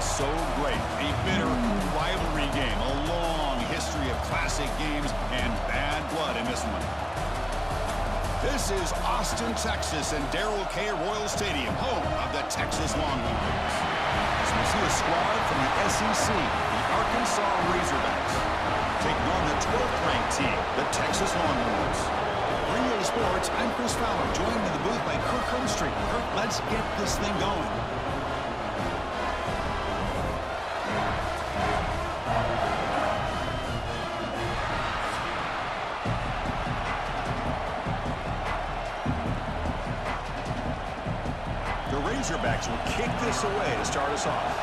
is so great. A bitter rivalry game. A long history of classic games and bad blood in this one. This is Austin, Texas, and Darrell K. Royal Stadium, home of the Texas Longhorns. As we see a squad from the SEC, the Arkansas Razorbacks, taking on the 12th-ranked team, the Texas Longhorns. For EA Sports, I'm Chris Fowler, joined in the booth by Kirk Herbstreit. Kirk, let's get this thing going. The Razorbacks will kick this away to start us off.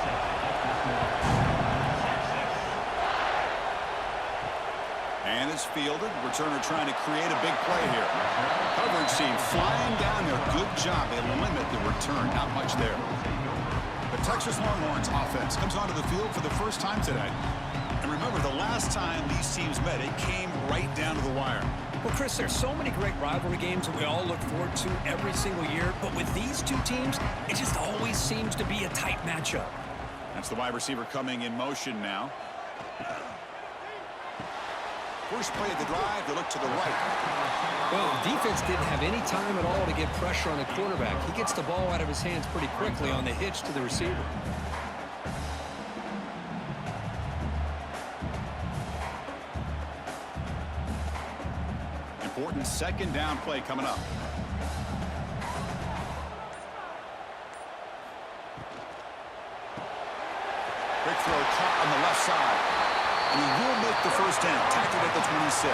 And it's fielded. Returner trying to create a big play here. Coverage team flying down there. Good job. They limit the return. Not much there. The Texas Longhorns offense comes onto the field for the first time today. And remember, the last time these teams met, it came right down to the wire. Well, Chris, there's so many great rivalry games that we all look forward to every single year. But with these two teams, it just always seems to be a tight matchup. That's the wide receiver coming in motion now. First play of the drive, they look to the right. Well, the defense didn't have any time at all to get pressure on the quarterback. He gets the ball out of his hands pretty quickly on the hitch to the receiver. Important second down play coming up. Quick throw caught on the left side. And he will make the first down, tackled at the 26.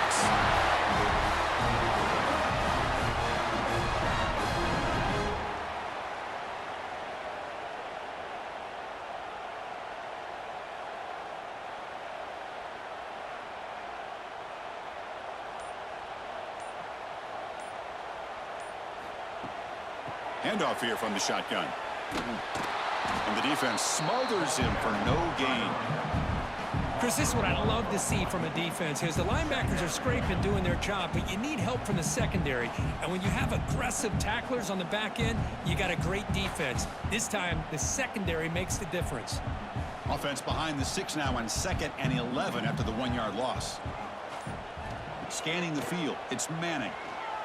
Handoff here from the shotgun. And the defense smothers him for no gain. Chris, this is what I love to see from a defense is the linebackers are scraping, doing their job, but you need help from the secondary. And when you have aggressive tacklers on the back end, you got a great defense. This time, the secondary makes the difference. Offense behind the 6 now on 2nd and 11 after the 1-yard loss. Scanning the field, it's Manning.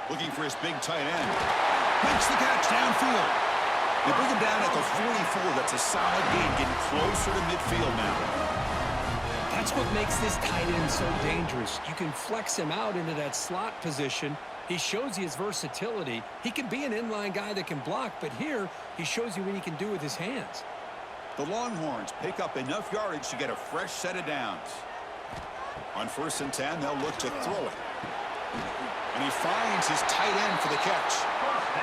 Looking for his big tight end. Makes the catch downfield. They bring him down at the 44. That's a solid gain, getting closer to midfield now. That's what makes this tight end so dangerous. You can flex him out into that slot position. He shows you his versatility. He can be an inline guy that can block, but here he shows you what he can do with his hands. The Longhorns pick up enough yardage to get a fresh set of downs. On 1st and 10, they'll look to throw it. And he finds his tight end for the catch.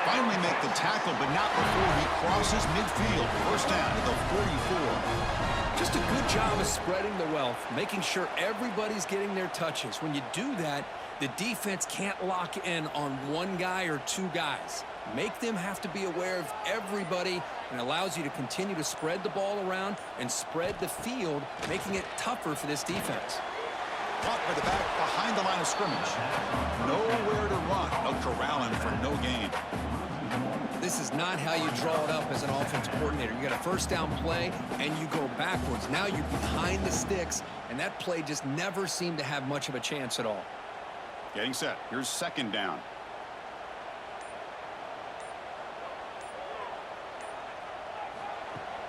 Finally make the tackle, but not before he crosses midfield. First down at the 44. Just a good job of spreading the wealth, making sure everybody's getting their touches. When you do that, the defense can't lock in on one guy or two guys. Make them have to be aware of everybody, and allows you to continue to spread the ball around and spread the field, making it tougher for this defense. Caught by the back behind the line of scrimmage. Nowhere to run. No corralling for no gain. This is not how you draw it up as an offensive coordinator. You got a first down play, and you go backwards. Now you're behind the sticks, and that play just never seemed to have much of a chance at all. Getting set. Here's 2nd down.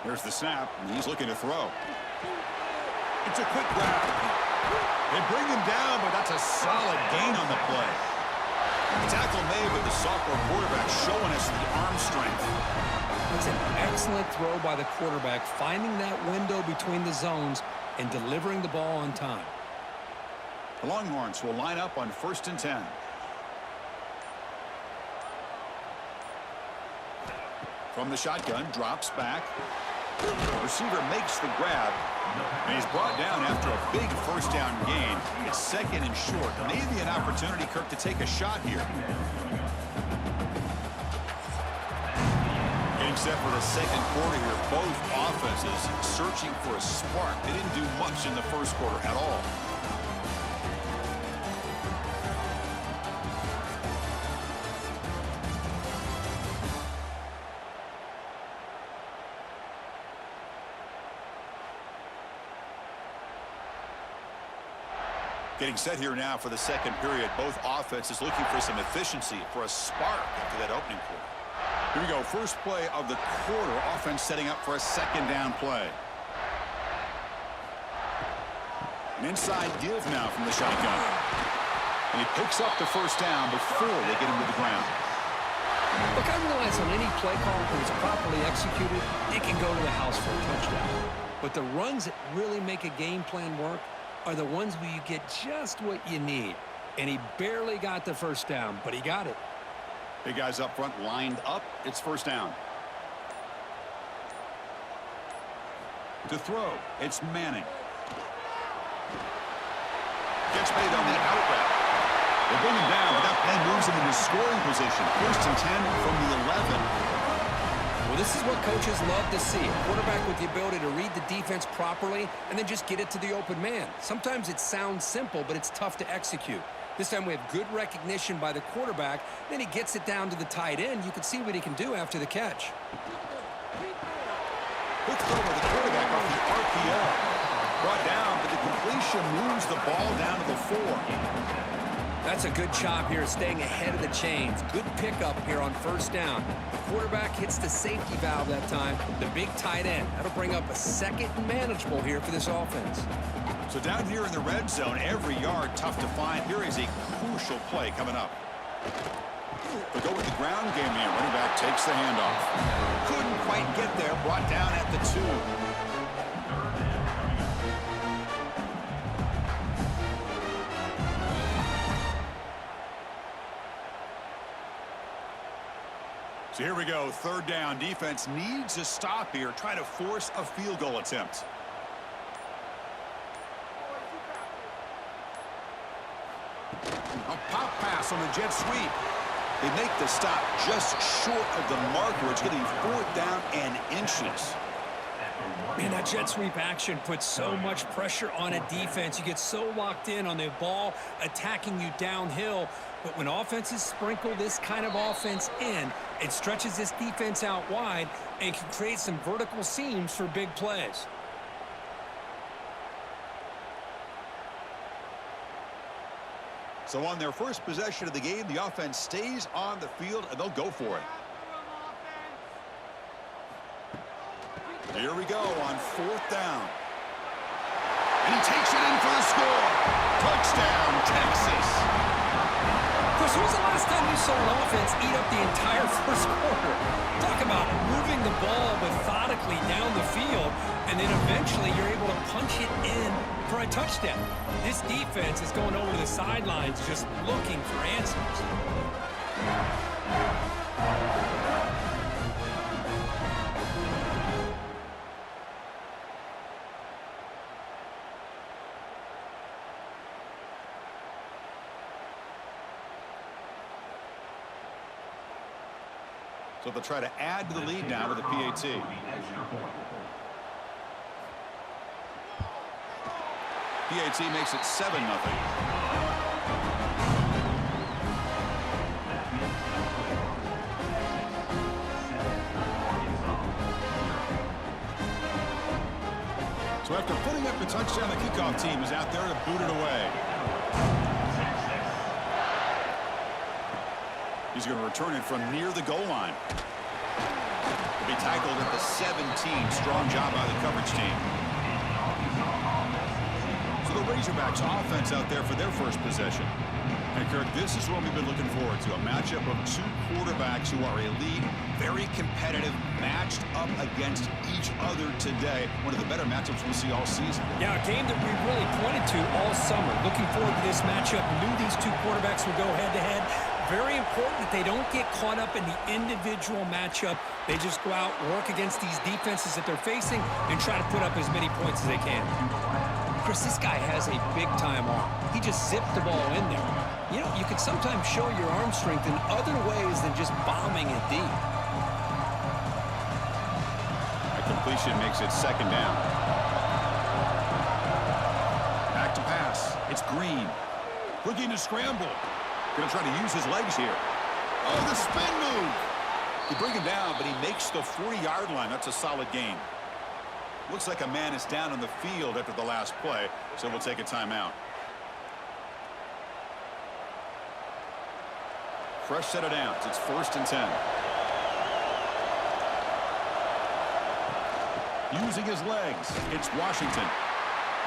Here's the snap, and he's looking to throw. It's a quick grab. They bring him down, but that's a solid gain on the play. The tackle made with the sophomore quarterback showing us the arm strength. It's an excellent throw by the quarterback, finding that window between the zones and delivering the ball on time. The Longhorns will line up on 1st and 10. From the shotgun, drops back. The receiver makes the grab, and he's brought down after a big first down gain. It's 2nd and short. Maybe an opportunity, Kirk, to take a shot here. Getting set for the 2nd quarter here. Both offenses searching for a spark. They didn't do much in the 1st quarter at all. Getting set here now for the second period. Both offenses looking for some efficiency, for a spark after that opening quarter. Here we go. First play of the quarter. Offense setting up for a second down play. An inside give now from the shotgun. And he picks up the first down before they get him to the ground. Look, I realize on any play call, when it's properly executed, it can go to the house for a touchdown. But the runs that really make a game plan work are the ones where you get just what you need. And he barely got the first down, but he got it. Big guys up front lined up. It's first down. To throw, it's Manning. Gets made on the out route. They bring him down, but that play moves him into scoring position. First and 10 from the 11. Well, this is what coaches love to see. A quarterback with the ability to read the defense properly and then just get it to the open man. Sometimes it sounds simple, but it's tough to execute. This time we have good recognition by the quarterback. Then he gets it down to the tight end. You can see what he can do after the catch. Quick throw by the quarterback off the RPO. Brought down, but the completion moves the ball down to the 4. That's a good job here, staying ahead of the chains. Good pickup here on first down. The quarterback hits the safety valve that time. The big tight end. That'll bring up a second and manageable here for this offense. So down here in the red zone, every yard tough to find. Here is a crucial play coming up. They go with the ground game here. Running back takes the handoff. Couldn't quite get there. Brought down at the 2. So here we go, third down. Defense needs a stop here. Try to force a field goal attempt. A pop pass on the jet sweep. They make the stop just short of the marker. It's getting 4th down and inches. Man, that jet sweep action puts so much pressure on a defense. You get so locked in on the ball attacking you downhill. But when offenses sprinkle this kind of offense in, it stretches this defense out wide and can create some vertical seams for big plays. So on their first possession of the game, the offense stays on the field, and they'll go for it. Here we go on 4th down. And he takes it in for the score. Touchdown, Texas. Chris, when was the last time you saw an offense eat up the entire first quarter? Talk about moving the ball methodically down the field, and then eventually you're able to punch it in for a touchdown. This defense is going over the sidelines just looking for answers. So they'll try to add to the lead now with a PAT. PAT makes it 7-0. So after putting up the touchdown, the kickoff team is out there to boot it away. He's going to return it from near the goal line. He'll be tackled at the 17. Strong job by the coverage team. So the Razorbacks offense out there for their first possession. And Kirk, this is what we've been looking forward to. A matchup of 2 quarterbacks who are elite, very competitive, matched up against each other today. One of the better matchups we'll see all season. Yeah, a game that we really pointed to all summer. Looking forward to this matchup. Knew these 2 quarterbacks would go head-to-head. Very important that they don't get caught up in the individual matchup. They just go out, work against these defenses that they're facing, and try to put up as many points as they can. Chris, this guy has a big-time arm. He just zipped the ball in there. You know, you can sometimes show your arm strength in other ways than just bombing it deep. A completion makes it 2nd down. Back to pass. It's Green. Looking to scramble. Going to try to use his legs here. Oh, the spin move. They bring him down, but he makes the 40-yard line. That's a solid gain. Looks like a man is down on the field after the last play, so we'll take a timeout. fresh set of downs. It's 1st and 10. Using his legs, it's Washington.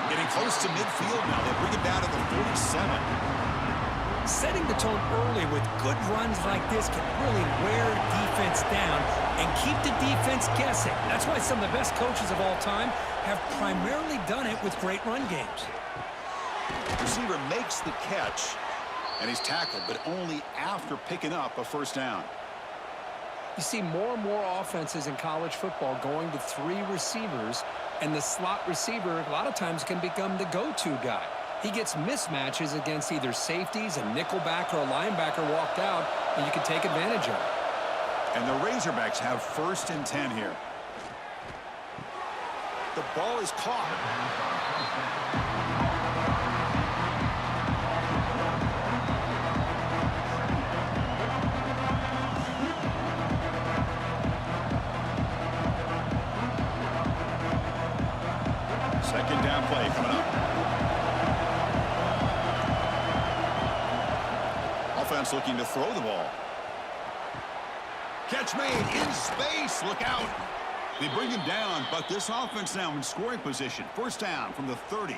Getting close to midfield now. They bring it down to the 47. Setting the tone early with good runs like this can really wear defense down and keep the defense guessing. That's why some of the best coaches of all time have primarily done it with great run games. Receiver makes the catch, and he's tackled, but only after picking up a 1st down. You see more and more offenses in college football going to 3 receivers, and the slot receiver a lot of times can become the go-to guy. He gets mismatches against either safeties, a nickelback, or a linebacker walked out, and you can take advantage of it. And the Razorbacks have 1st and 10 here. The ball is caught. Second down play coming up. Offense looking to throw the ball. Catch made in space. Look out. They bring him down, but this offense now in scoring position. 1st down from the 30.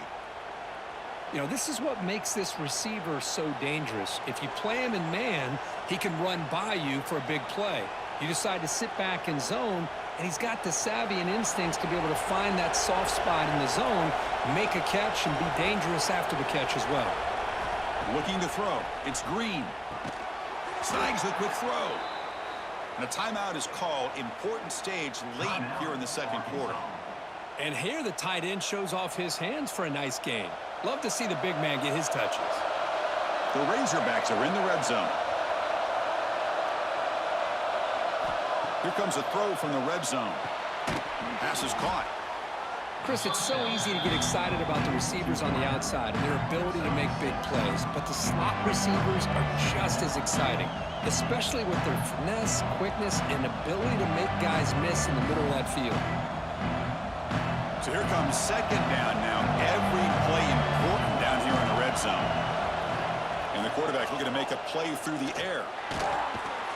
You know, this is what makes this receiver so dangerous. If you play him in man, he can run by you for a big play. You decide to sit back in zone, and he's got the savvy and instincts to be able to find that soft spot in the zone, make a catch, and be dangerous after the catch as well. Looking to throw. It's Green. Snags the quick throw. And a timeout is called. Important stage late here in the 2nd quarter. And here the tight end shows off his hands for a nice game. Love to see the big man get his touches. The Razorbacks are in the red zone. Here comes a throw from the red zone. Pass is caught. Chris, it's so easy to get excited about the receivers on the outside and their ability to make big plays, but the slot receivers are just as exciting, especially with their finesse, quickness, and ability to make guys miss in the middle of that field. So here comes 2nd down now. Every play important down here in the red zone. And the quarterback looking to make a play through the air.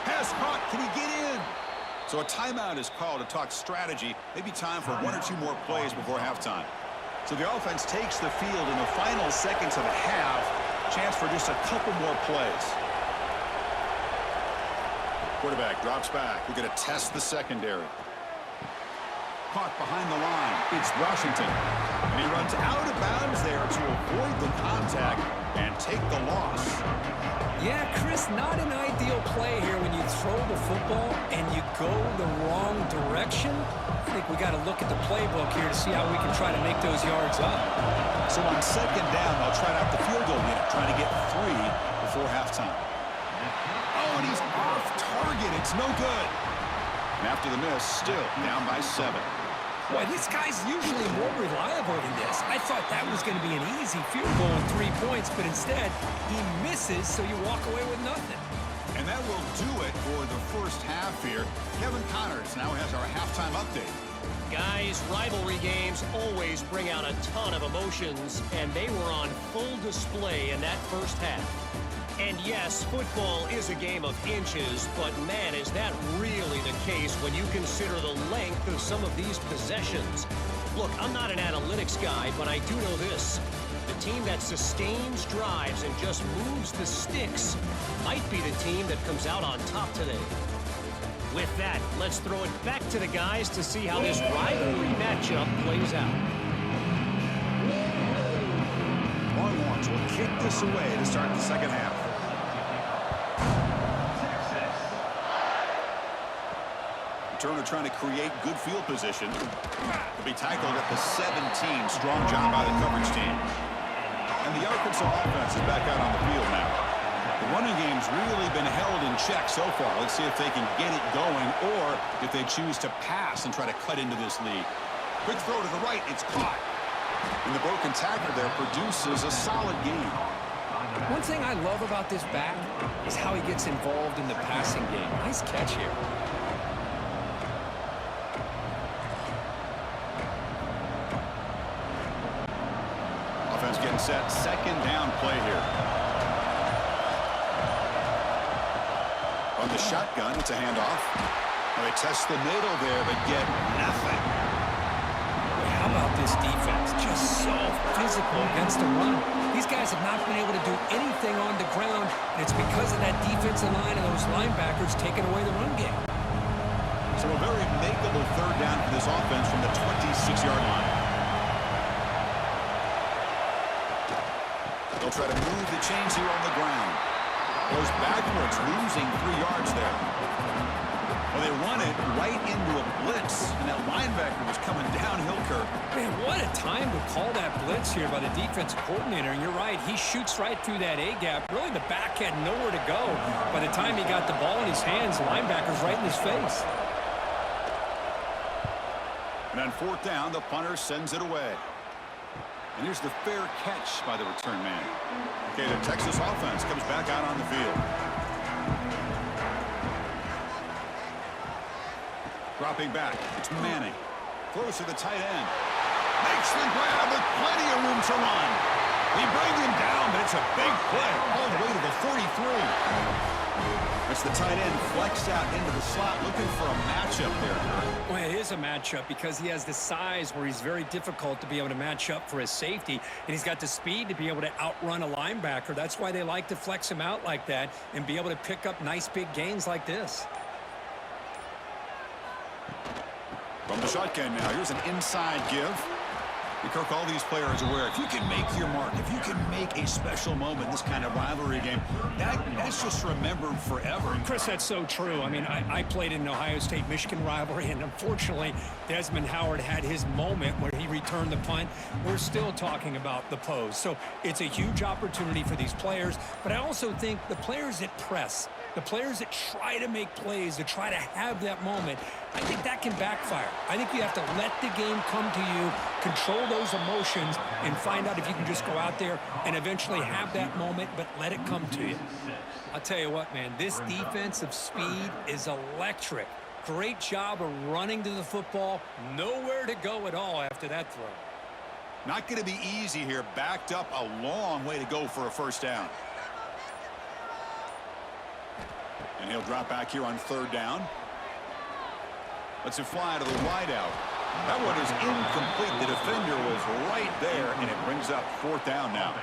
Pass caught. Can he get in? So a timeout is called to talk strategy. Maybe time for 1 or 2 more plays before halftime. So the offense takes the field in the final seconds of the half. Chance for just a couple more plays. Quarterback drops back. We're going to test the secondary. Caught behind the line. It's Washington. And he runs out of bounds there to avoid the contact and take the loss. Yeah, Chris, not an ideal play here when you throw the football and you go the wrong direction. I think we got to look at the playbook here to see how we can try to make those yards up. So on 2nd down, they'll try out the field goal unit, trying to get 3 before halftime. Oh, and he's off target. It's no good. And after the miss, still down by 7. Boy, this guy's usually more reliable than this. I thought that was going to be an easy field goal and 3 points, but instead, he misses, so you walk away with nothing. And that will do it for the 1st half here. Kevin Connors now has our halftime update. Guys, rivalry games always bring out a ton of emotions, and they were on full display in that 1st half. And yes, football is a game of inches, but man, is that really the case when you consider the length of some of these possessions. Look, I'm not an analytics guy, but I do know this. The team that sustains drives and just moves the sticks might be the team that comes out on top today. With that, let's throw it back to the guys to see how this rivalry matchup plays out. Longhorns will kick this away to start the 2nd half. Turner trying to create good field position. To be tackled at the 17. Strong job by the coverage team. And the Arkansas offense is back out on the field now. The running game's really been held in check so far. Let's see if they can get it going or if they choose to pass and try to cut into this lead. Quick throw to the right. It's caught. And the broken tackle there produces a solid game. One thing I love about this back is how he gets involved in the passing game. Nice catch here. Offense getting set. 2nd down play here. On the shotgun, it's a handoff. They test the middle there, but get nothing. How about this defense? Just so physical against the run. These guys have not been able to do anything on the ground, and it's because of that defensive line and those linebackers taking away the run game. So a very makeable third down for this offense from the 26-yard line. They'll try to move the chains here on the ground. Goes backwards, losing 3 yards there. Well, they run it right into a blitz, and that linebacker was coming downhill, Kirk. Man, what a time to call that blitz here by the defensive coordinator. And you're right, he shoots right through that A-gap. Really, the back had nowhere to go. By the time he got the ball in his hands, the linebacker's right in his face. And on fourth down, the punter sends it away. And here's the fair catch by the return man. Okay, the Texas offense comes back out on the field. Dropping back, it's Manning. Close to the tight end. Makes the grab with plenty of room to run. They bring him down, but it's a big play all the way to the 43. It's the tight end flexed out into the slot, looking for a matchup there, Kurt. Well, it is a matchup because he has the size where he's very difficult to be able to match up for his safety, and he's got the speed to be able to outrun a linebacker. That's why they like to flex him out like that and be able to pick up nice big gains like this. From the shotgun now, here's an inside give. And Kirk, all these players aware, if you can make your mark, if you can make a special moment in this kind of rivalry game, that's just remembered forever. Chris, that's so true. I mean, I played in an Ohio State-Michigan rivalry, and unfortunately, Desmond Howard had his moment where he returned the punt. We're still talking about the pose. So it's a huge opportunity for these players, but I also think the players that press, the players that try to make plays, that try to have that moment, I think that can backfire. I think you have to let the game come to you, control those emotions, and find out if you can just go out there and eventually have that moment, but let it come to you. I'll tell you what, man, this defensive speed is electric. Great job of running to the football. Nowhere to go at all after that throw. Not going to be easy here. Backed up a long way to go for a first down. And he'll drop back here on third down. Lets it fly to the wideout. That one is incomplete. The defender was right there, and it brings up fourth down now.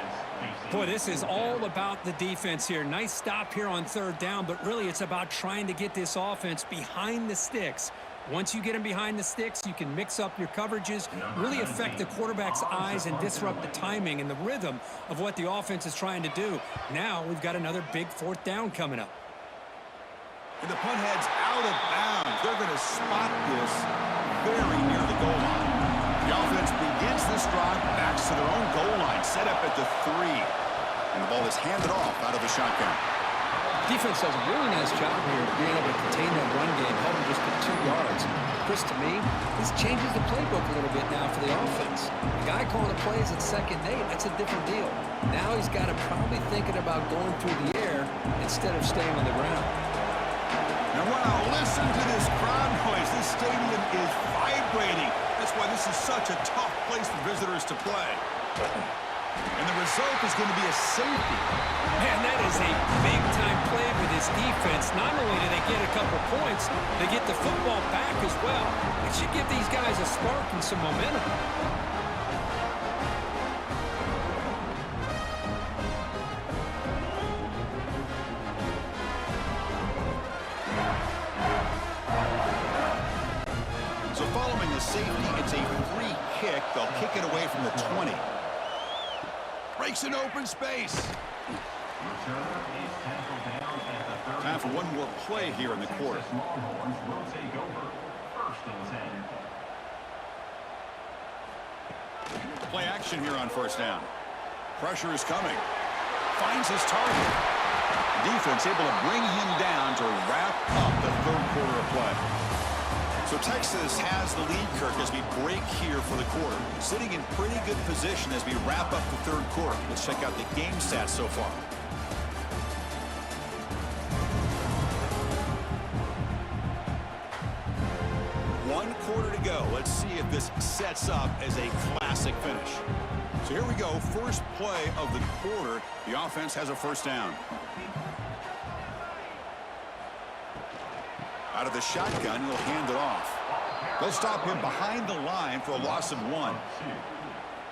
Boy, this is all about the defense here. Nice stop here on third down, but really it's about trying to get this offense behind the sticks. Once you get them behind the sticks, you can mix up your coverages, really affect the quarterback's eyes and disrupt the timing and the rhythm of what the offense is trying to do. Now we've got another big fourth down coming up. And the punt heads out of bounds. They're going to spot this very near the goal line. The offense begins this drive, backs to their own goal line, set up at the 3. And the ball is handed off out of the shotgun. Defense does a really nice job here of being able to contain that run game, held him just to 2 yards. Chris, to me, this changes the playbook a little bit now for the offense. The guy calling the plays at 2nd and 8, that's a different deal. Now he's got to probably thinking about going through the air instead of staying on the ground. And wow, listen to this crowd noise. This stadium is vibrating. That's why this is such a tough place for visitors to play. And the result is going to be a safety. Man, that is a big-time play for this defense. Not only do they get a couple points, they get the football back as well. It should give these guys a spark and some momentum. So following the safety, it's a free kick. They'll kick it away from the 20. Breaks an open space. Time for one more play here in the quarter. Play action here on first down. Pressure is coming. Finds his target. Defense able to bring him down to wrap up the third quarter of play. So Texas has the lead, Kirk, as we break here for the quarter. Sitting in pretty good position as we wrap up the third quarter. Let's check out the game stats so far. One quarter to go. Let's see if this sets up as a classic finish. So here we go. First play of the quarter. The offense has a first down. Out of the shotgun, he'll hand it off. They'll stop him behind the line for a loss of 1.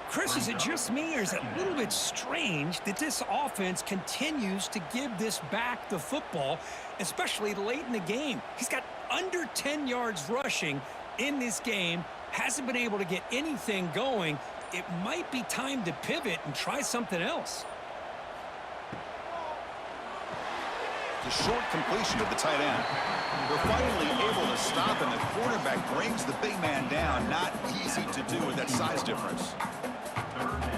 Chris, is it just me, or is it a little bit strange that this offense continues to give this back the football, especially late in the game? He's got under 10 yards rushing in this game, hasn't been able to get anything going. It might be time to pivot and try something else. The short completion of the tight end. They're finally able to stop, and the quarterback brings the big man down. Not easy to do with that size difference.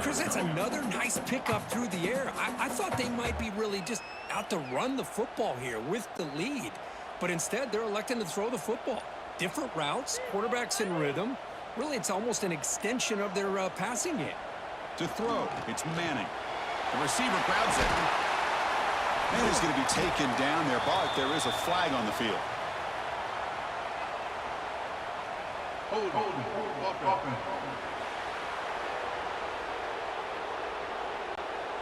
Chris, that's another nice pickup through the air. I thought they might be really just out to run the football here with the lead. But instead, they're electing to throw the football. Different routes, quarterbacks in rhythm. Really, it's almost an extension of their passing game. To throw, it's Manning. The receiver grabs it. And he's going to be taken down there, but there is a flag on the field.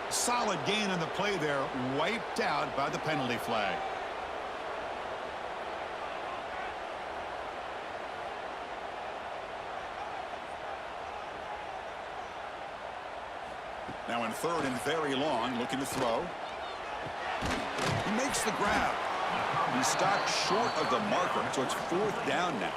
Solid gain on the play there, wiped out by the penalty flag. Now in third and very long, looking to throw. He makes the grab. He stopped short of the marker, so it's 4th down now.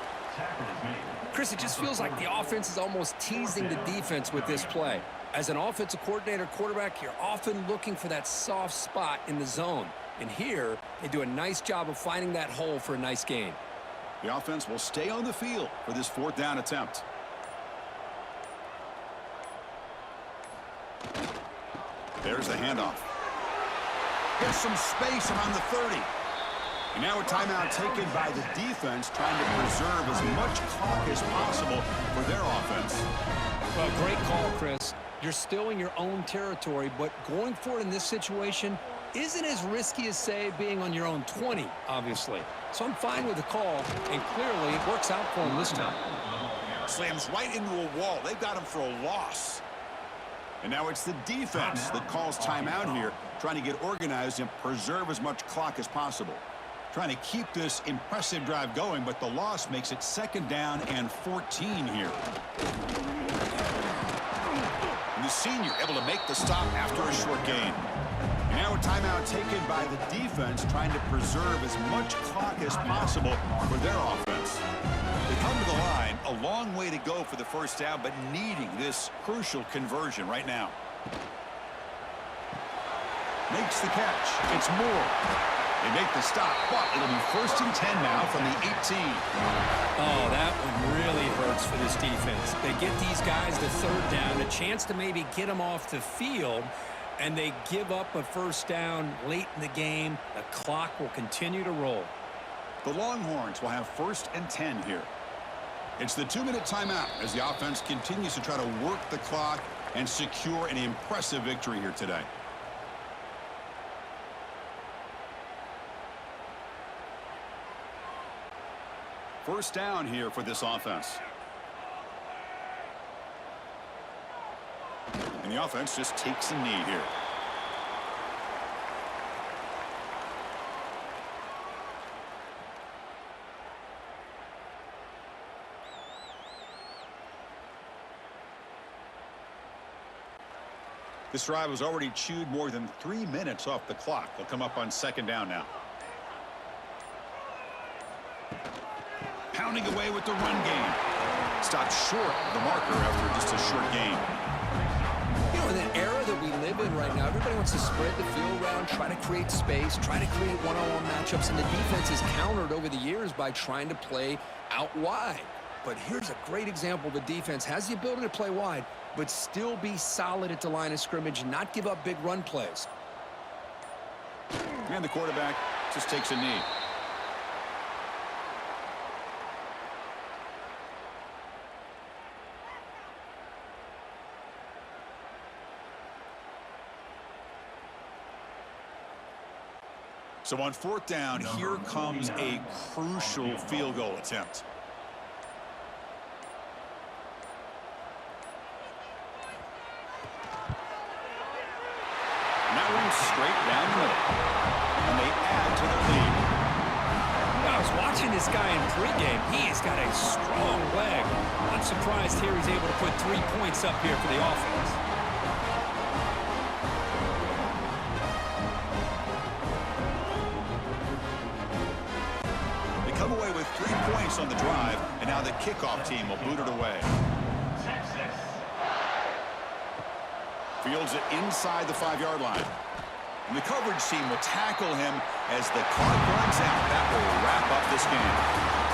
Chris, it just feels like the offense is almost teasing the defense with this play. As an offensive coordinator quarterback, you're often looking for that soft spot in the zone. And here, they do a nice job of finding that hole for a nice gain. The offense will stay on the field for this 4th down attempt. There's the handoff. Gets some space around the 30. And now a timeout taken by the defense, trying to preserve as much clock as possible for their offense. Well, great call, Chris. You're still in your own territory, but going for it in this situation isn't as risky as, say, being on your own 20, obviously. So I'm fine with the call, and clearly it works out for him this time. Slams right into a wall. They've got him for a loss. And now it's the defense that calls timeout here, trying to get organized and preserve as much clock as possible. Trying to keep this impressive drive going, but the loss makes it 2nd down and 14 here. And the senior able to make the stop after a short gain. And now a timeout taken by the defense, trying to preserve as much clock as possible for their offense. They come to the line, a long way to go for the 1st down, but needing this crucial conversion right now. Makes the catch. It's Moore. They make the stop, but it'll be 1st and 10 now from the 18. Oh, that one really hurts for this defense. They get these guys to 3rd down, a chance to maybe get them off the field, and they give up a 1st down late in the game. The clock will continue to roll. The Longhorns will have 1st and 10 here. It's the 2-minute timeout as the offense continues to try to work the clock and secure an impressive victory here today. First down here for this offense. And the offense just takes a knee here. This drive has already chewed more than 3 minutes off the clock. They'll come up on 2nd down now. Pounding away with the run game. Stopped short of the marker after just a short game. You know, in the era that we live in right now, everybody wants to spread the field around, try to create space, try to create one-on-one matchups, and the defense is countered over the years by trying to play out wide. But here's a great example. The defense has the ability to play wide, but still be solid at the line of scrimmage, not give up big run plays. And the quarterback just takes a knee. So on 4th down, here comes a crucial field goal attempt. And that one's straight down the middle. And they add to the lead. Wow, was watching this guy in pregame. He has got a strong leg. I'm surprised here he's able to put 3 points up here for the offense. They come away with 3 points on the drive, and now the kickoff team will boot it away. Fields it inside the 5-yard line. And the coverage team will tackle him as the clock runs out. That will wrap up this game.